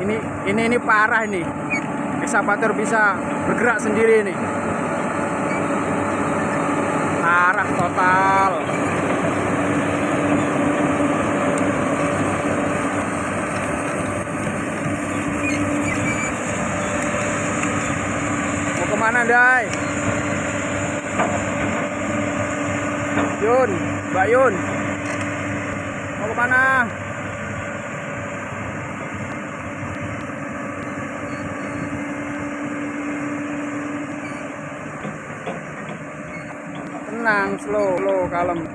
Ini parah ini. Ekskavator bisa bergerak sendiri ini. Parah total. Mau kemana, Dai? Yun, Mbak Yun. Mau kemana? Tenang, slow, kalem.